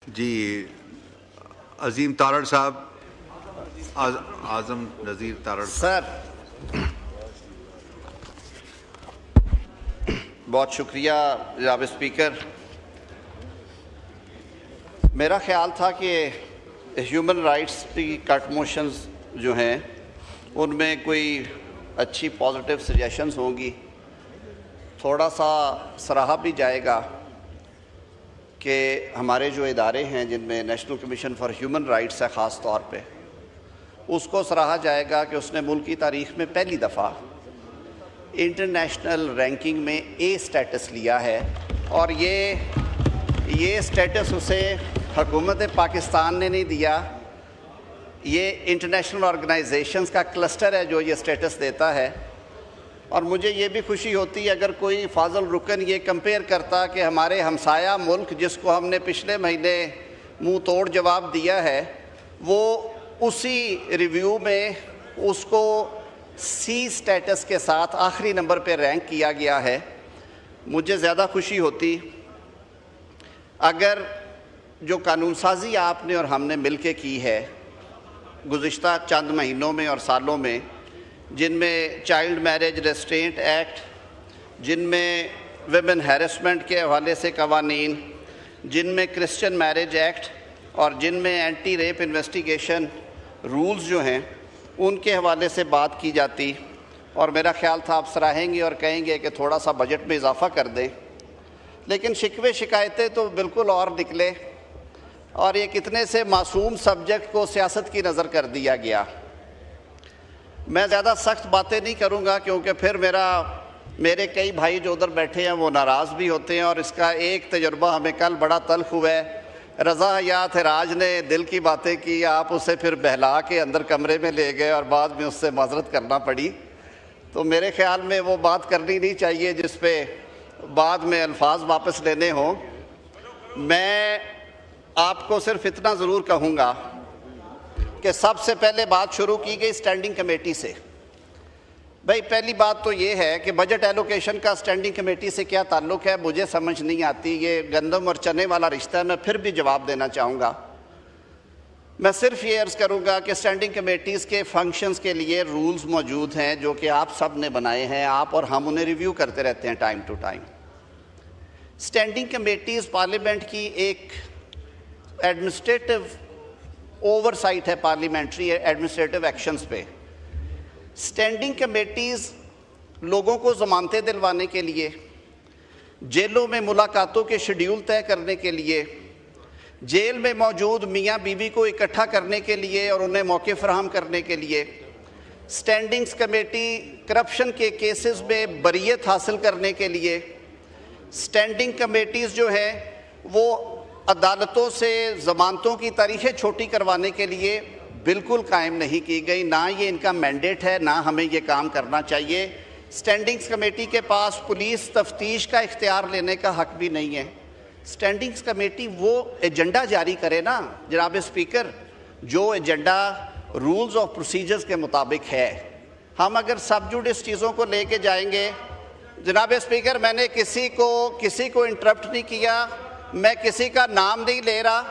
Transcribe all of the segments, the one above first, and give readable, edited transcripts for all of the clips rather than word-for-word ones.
जी अजीम तारड़ साहब, आजम नज़ीर तारड़ सर, बहुत शुक्रिया जनाब स्पीकर। मेरा ख्याल था कि ह्यूमन राइट्स की कट मोशंस जो हैं उनमें कोई अच्छी पॉजिटिव सजेशंस होंगी, थोड़ा सा सराहा भी जाएगा कि हमारे जो इदारे हैं जिनमें national commission for human rights है ख़ास तौर पे, उसको सराहा जाएगा कि उसने मुल्क की तारीख़ में पहली दफ़ा इंटरनेशनल रैंकिंग में ए स्टेटस लिया है। और ये स्टेटस उसे हुकूमत पाकिस्तान ने नहीं दिया, ये इंटरनेशनल ऑर्गेनाइजेशंस का क्लस्टर है जो ये स्टेटस देता है। और मुझे ये भी खुशी होती है अगर कोई फाजल रुकन ये कंपेयर करता कि हमारे हमसाया मुल्क जिसको हमने पिछले महीने मुंह तोड़ जवाब दिया है, वो उसी रिव्यू में उसको सी स्टेटस के साथ आखिरी नंबर पे रैंक किया गया है। मुझे ज़्यादा खुशी होती अगर जो कानून साजी आपने और हमने मिल के की है गुज़िश्ता चंद महीनों में और सालों में, जिनमें चाइल्ड मैरिज रेस्ट्रेंट एक्ट, जिनमें विमेन हैरेसमेंट के हवाले से कवानीन, जिनमें क्रिश्चियन मैरिज एक्ट और जिनमें एंटी रेप इन्वेस्टिगेशन रूल्स जो हैं उनके हवाले से बात की जाती, और मेरा ख्याल था आप सराहेंगे और कहेंगे कि थोड़ा सा बजट में इजाफ़ा कर दें। लेकिन शिकवे शिकायतें तो बिल्कुल और निकले, और ये कितने से मासूम सब्जेक्ट को सियासत की नज़र कर दिया गया। मैं ज़्यादा सख्त बातें नहीं करूँगा क्योंकि फिर मेरे कई भाई जो उधर बैठे हैं वो नाराज़ भी होते हैं, और इसका एक तजुर्बा हमें कल बड़ा तल्ख हुआ है। रज़ा हयात राज ने दिल की बातें की, आप उसे फिर बहला के अंदर कमरे में ले गए और बाद में उससे माजरत करना पड़ी। तो मेरे ख्याल में वो बात करनी नहीं चाहिए जिस पे बाद में अल्फाज वापस लेने हों। मैं आपको सिर्फ इतना ज़रूर कहूँगा कि सबसे पहले बात शुरू की गई स्टैंडिंग कमेटी से। भाई पहली बात तो ये है कि बजट एलोकेशन का स्टैंडिंग कमेटी से क्या ताल्लुक़ है, मुझे समझ नहीं आती। ये गंदम और चने वाला रिश्ता है। मैं फिर भी जवाब देना चाहूँगा। मैं सिर्फ ये अर्ज़ करूँगा कि स्टैंडिंग कमेटीज़ के फंक्शंस के लिए रूल्स मौजूद हैं जो कि आप सब ने बनाए हैं, आप और हम उन्हें रिव्यू करते रहते हैं time to time. Standing committees parliament की एक एडमिनिस्ट्रेटिव ओवरसाइट है पार्लियामेंट्री एडमिनिस्ट्रेटिव एक्शंस पे। स्टैंडिंग कमेटीज़ लोगों को ज़मानतें दिलवाने के लिए, जेलों में मुलाकातों के शेड्यूल तय करने के लिए, जेल में मौजूद मियाँ बीवी को इकट्ठा करने के लिए और उन्हें मौके फराहम करने के लिए, स्टैंडिंग्स कमेटी करप्शन के केसेस में बरीयत हासिल करने के लिए, स्टैंडिंग कमेटीज़ जो है वो अदालतों से ज़मानतों की तारीखें छोटी करवाने के लिए बिल्कुल कायम नहीं की गई। ना ये इनका मैंडेट है, ना हमें ये काम करना चाहिए। स्टैंडिंग्स कमेटी के पास पुलिस तफ्तीश का इख्तियार लेने का हक भी नहीं है। स्टैंडिंग्स कमेटी वो एजेंडा जारी करे ना जनाब स्पीकर, जो एजेंडा रूल्स ऑफ प्रोसीजर्स के मुताबिक है। हम अगर सब जुडिस चीज़ों को लेके जाएंगे, जनाब स्पीकर मैंने किसी को इंटरप्ट नहीं किया, मैं किसी का नाम नहीं ले रहा,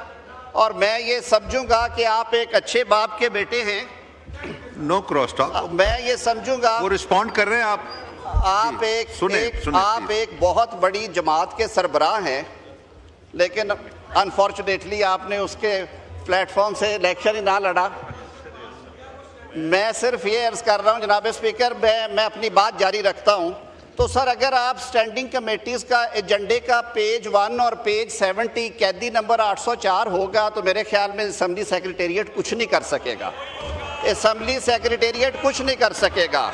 और मैं ये समझूंगा कि आप एक अच्छे बाप के बेटे हैं। No cross talk. मैं ये समझूंगा वो रिस्पॉन्ड कर रहे हैं आप एक बहुत बड़ी जमात के सरबराह हैं, लेकिन अनफॉर्चुनेटली आपने उसके प्लेटफॉर्म से इलेक्शन ही ना लड़ा। मैं सिर्फ ये अर्ज कर रहा हूँ जनाब स्पीकर, मैं अपनी बात जारी रखता हूँ। तो सर अगर आप स्टैंडिंग कमेटीज़ का एजेंडे का पेज 1 और पेज 70 कैदी नंबर 804 होगा तो मेरे ख्याल में असम्बली सेक्रेटेरिएट कुछ नहीं कर सकेगा। असम्बली सेक्रेटेरिएट कुछ नहीं कर सकेगा।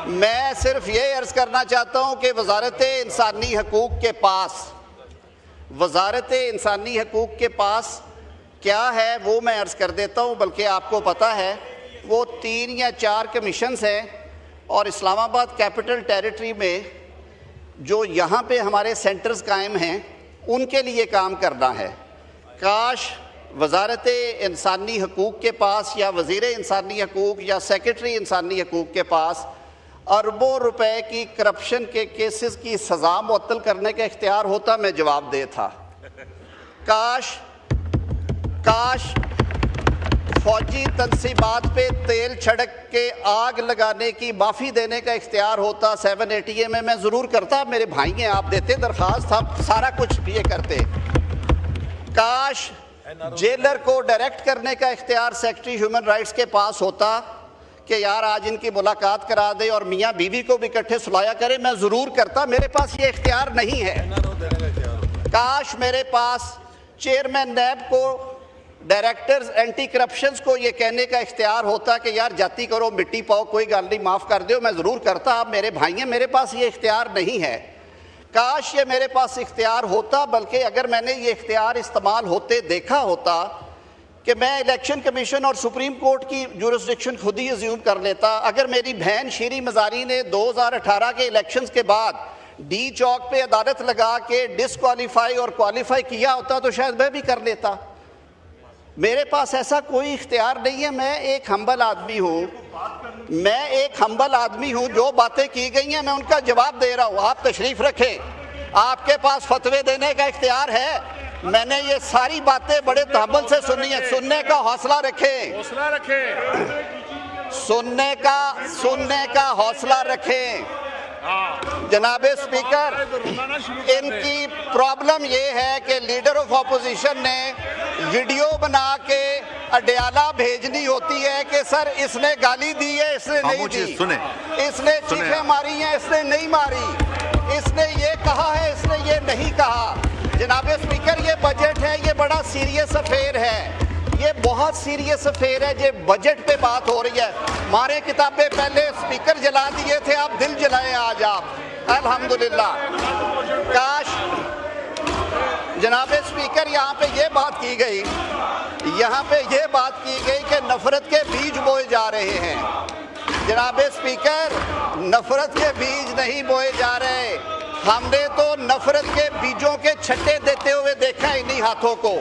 मैं सिर्फ ये अर्ज़ करना चाहता हूँ कि वज़ारत इंसानी हकूक़ के पास क्या है वो मैं अर्ज़ कर देता हूँ, बल्कि आपको पता है वो 3 या 4 कमीशंस हैं, और इस्लामाबाद कैपिटल टेरिटरी में जो यहाँ पे हमारे सेंटर्स कायम हैं उनके लिए काम करना है। काश वज़ारत इंसानी हकूक़ के पास या वज़ीर इंसानी हकूक़ या सेक्रेटरी इंसानी हकूक़ के पास अरबों रुपए की करप्शन के केसेस की सज़ा मुअत्तल करने का इख्तियार होता, मैं जवाब दे था। काश काश फौजी तनसीबात पे तेल छिड़क के आग लगाने की माफ़ी देने का इख्तियार होता 780A में, मैं ज़रूर करता। मेरे भाई हैं, आप देते दरख्वास्त, हम सारा कुछ ये करते। काश जेलर को डायरेक्ट करने का इख्तियार सेक्रेटरी ह्यूमन राइट्स के पास होता कि यार आज इनकी मुलाकात करा दे और मियाँ बीवी को भी इकट्ठे सुलाया करे, मैं ज़रूर करता। मेरे पास ये इख्तियार नहीं है। काश मेरे पास चेयरमैन नैब को, डायरेक्टर्स एंटी करप्शंस को ये कहने का इख्तियार होता कि यार जाती करो, मिट्टी पाओ, कोई गल नहीं, माफ़ कर दो, मैं ज़रूर करता। आप मेरे भाई हैं, मेरे पास ये इख्तियार नहीं है। काश ये मेरे पास इख्तियार होता, बल्कि अगर मैंने ये इख्तियार इस्तेमाल होते देखा होता कि मैं इलेक्शन कमीशन और सुप्रीम कोर्ट की जुरिस्डिक्शन खुद ही अज्यूम कर लेता। अगर मेरी बहन शीरी मज़ारी ने 2018 के इलेक्शंस के बाद डी चौक पे अदालत लगा के डिसक्वालीफाई और क्वालिफाई किया होता तो शायद मैं भी कर लेता। मेरे पास ऐसा कोई इख्तियार नहीं है। मैं एक हम्बल आदमी हूँ, जो बातें की गई हैं मैं उनका जवाब दे रहा हूँ। आप तशरीफ़ रखें, आपके पास फतवे देने का इख्तियार है। मैंने ये सारी बातें बड़े तहम्मुल से सुनी है। सुनने का हौसला रखें, सुनने का हौसला रखें। जनाबे स्पीकर, इनकी प्रॉब्लम ये है कि लीडर ऑफ ऑपोजिशन ने वीडियो बना के अडयाला भेजनी होती है कि सर इसने गाली दी है, इसने नहीं दी, इसने चीखें मारी हैं, इसने नहीं मारी, इसने ये कहा है, इसने ये नहीं कहा। जनाबे स्पीकर, ये बजट है, ये बड़ा सीरियस अफेयर है, ये बहुत सीरियस अफेयर है। ये बजट पे बात हो रही है। मारे किताबें पहले स्पीकर जला दिए थे, आप दिल जलाए आज आप, अल्हम्दुलिल्लाह। काश जनाबे स्पीकर, यहाँ पे ये बात की गई कि नफरत के बीज बोए जा रहे हैं। जनाबे स्पीकर, नफरत के बीज नहीं बोए जा रहे, हमने तो नफरत के बीजों के छट्टे देते हुए देखा है इन्हीं हाथों को।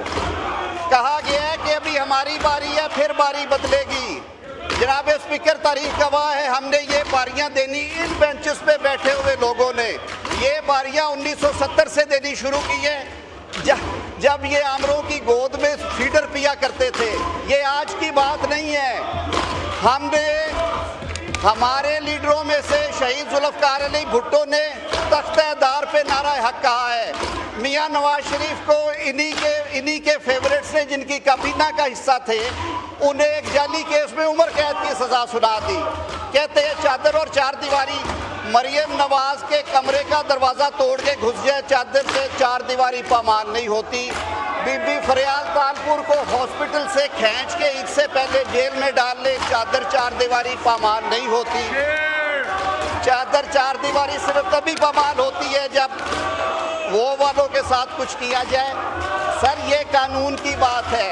कहा गया है कि अभी हमारी बारी है, फिर बारी बदलेगी। जनाब स्पीकर, तारीख गवाह है, हमने ये बारियां देनी इन बेंचेस पे बैठे हुए लोगों ने ये बारियां 1970 से देनी शुरू की है, जब ये आमरों की गोद में फीडर पिया करते थे। ये आज की बात नहीं है। हमने, हमारे लीडरों में से शहीद जुल्फ़िकार अली भुट्टो ने तख्तेदार पे नारा हक कहा है। मियां नवाज शरीफ को इन्हीं के फेवरेट्स ने, जिनकी काबीना का हिस्सा थे, उन्हें एक जाली केस में उम्र कैद की सजा सुना दी। कहते हैं चादर और चार दीवारी, मरियम नवाज के कमरे का दरवाज़ा तोड़ के घुस जाए, चादर से चार दीवारी पामाल नहीं होती। बीबी फरियाल तालपुर को हॉस्पिटल से खींच के इससे पहले जेल में डाल ले, चादर चार दीवारी पामाल नहीं होती। चादर चार दीवारी सिर्फ तभी पामाल होती है जब वो वालों के साथ कुछ किया जाए। सर, ये कानून की बात है,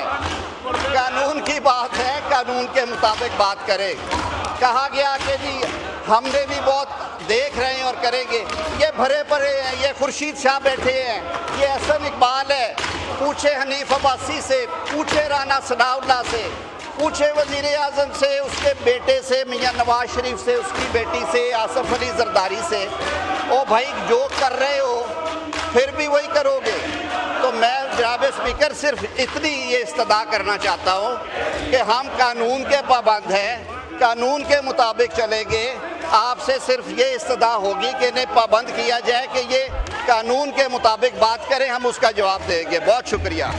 कानून के मुताबिक बात करें। कहा गया कि जी हमने भी बहुत देख रहे हैं और करेंगे। ये भरे पड़े हैं, ये खुर्शीद शाह बैठे हैं, ये एहसन इकबाल है, पूछे हनीफ अब्बासी से, पूछे राना सनाउल्लाह से, पूछे वज़ीर आज़म से, उसके बेटे से, मियां नवाज शरीफ से, उसकी बेटी से, आसफ अली जरदारी से। ओ भाई, जो कर रहे हो फिर भी वही करोगे। तो मैं जनाब स्पीकर सिर्फ इतनी ये इस्तदा करना चाहता हूँ कि हम कानून के पाबंद हैं, कानून के मुताबिक चलेंगे। आपसे सिर्फ ये इस्तदा होगी कि इन्हें पाबंद किया जाए कि ये कानून के मुताबिक बात करें, हम उसका जवाब देंगे। बहुत शुक्रिया।